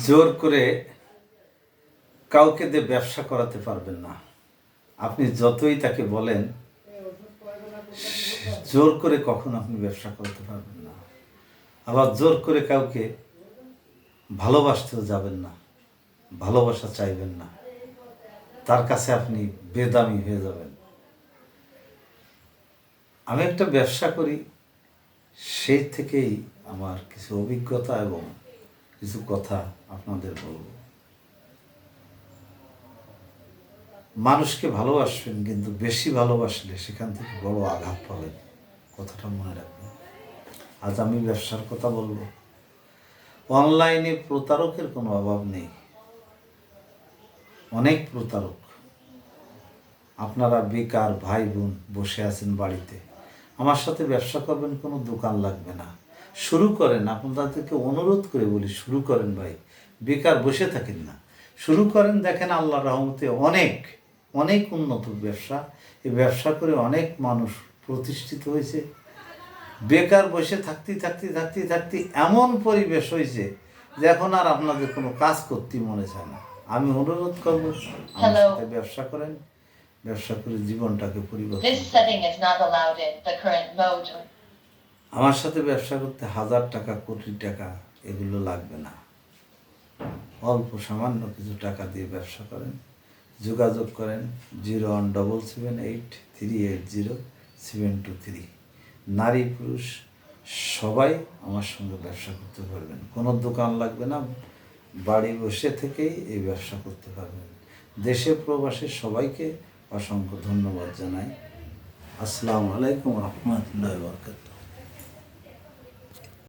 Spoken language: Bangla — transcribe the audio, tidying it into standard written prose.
জোর করে কাউকে দিয়ে ব্যবসা করাতে পারবেন না। আপনি যতই তাকে বলেন, জোর করে কখনো আপনি ব্যবসা করতে পারবেন না। আবার জোর করে কাউকে ভালোবাসতেও যাবেন না, ভালোবাসা চাইবেন না, তার কাছে আপনি বেদামি হয়ে যাবেন। আমি একটা ব্যবসা করি, সেই থেকেই আমার কিছু অভিজ্ঞতা এবং কিছু কথা আপনাদের বলব। মানুষকে ভালোবাসবেন, কিন্তু বেশি ভালোবাসলে সেখান থেকে বড় আঘাত পাবেন, কথাটা মনে রাখবেন। আজ আমি ব্যবসার কথা বলবো। অনলাইনে প্রতারকের কোনো অভাব নেই, অনেক প্রতারক। আপনারা বেকার ভাই বোন বসে আছেন বাড়িতে, আমার সাথে ব্যবসা করবেন, কোনো দোকান লাগবে না, শুরু করেন। আপনাদেরকে অনুরোধ করে বলি, শুরু করেন ভাই, বেকার বসে থাকেন না, শুরু করেন। দেখেন আল্লাহর রহমতে অনেক অনেক উন্নত ব্যবসা। এই ব্যবসা করে অনেক মানুষ প্রতিষ্ঠিত হয়েছে। বেকার বসে থাকতে থাকতে থাকতে থাকতে এমন পরিবেশ হয়েছে যে এখন আর আপনাদের কোনো কাজ করতেই মনে চায় না। আমি অনুরোধ করব, আমার সাথে ব্যবসা করেন, ব্যবসা করে জীবনটাকে পরিবর্তন করেন। আমার সাথে ব্যবসা করতে 1000 টাকা, কোটি টাকা এগুলো লাগবে না। অল্প সামান্য কিছু টাকা দিয়ে ব্যবসা করেন। যোগাযোগ করেন 01778380723। নারী পুরুষ সবাই আমার সঙ্গে ব্যবসা করতে পারবেন, কোনো দোকান লাগবে না, বাড়ি বসে থেকেই এই ব্যবসা করতে পারবেন। দেশে প্রবাসে সবাইকে অসংখ্য ধন্যবাদ জানাই। আসসালামু আলাইকুম রহমতুল্লাহি ওয়া বারাকাতুহু।